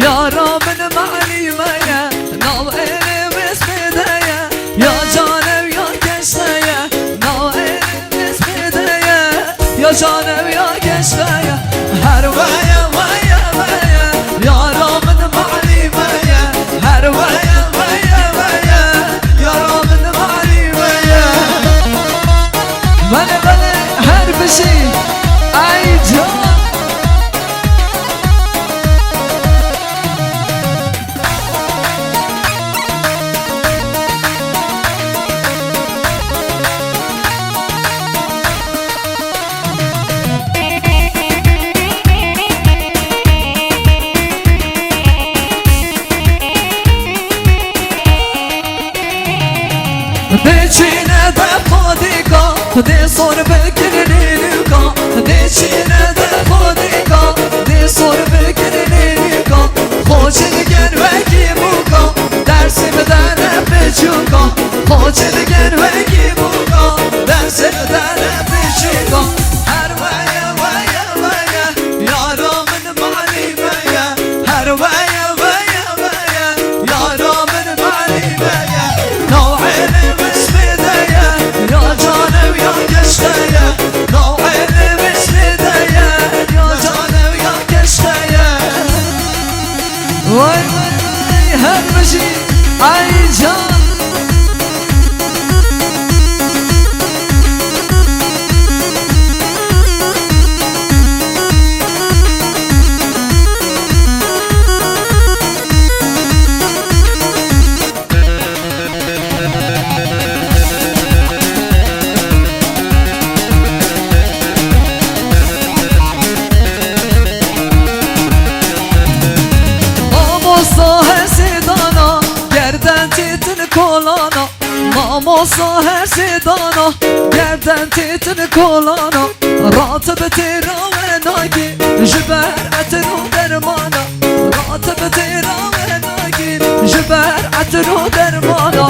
يارا من معلمية ناوئني بسبدايا يا جانب يا كشفايا ناوئني بسبدايا يا جانب يا كشفايا هروايا ويا ويا يارا من معلمية هروايا ويا ويا يارا من معلمية بله بله هر بشي ای جان دچینه ده خودیکا دی سر بکنی نیکا دچینه ده خودیکا دی سر بکنی نیکا خوشگل وکی بوکا درسی بدن بچوکا خوشگل وکی بوکا درسی بدن بچوکا هر ویا ویا ویا یارا من معنی ویا هر ویا ویا ویا یارا من معنی ویا نوعی وای وای هر بشی ای جان ماموسا هر سیدانا گردن تیتن کولانا راتب تیرا و ناگی جبر اترو درمانا راتب تیرا و ناگی جبر اترو درمانا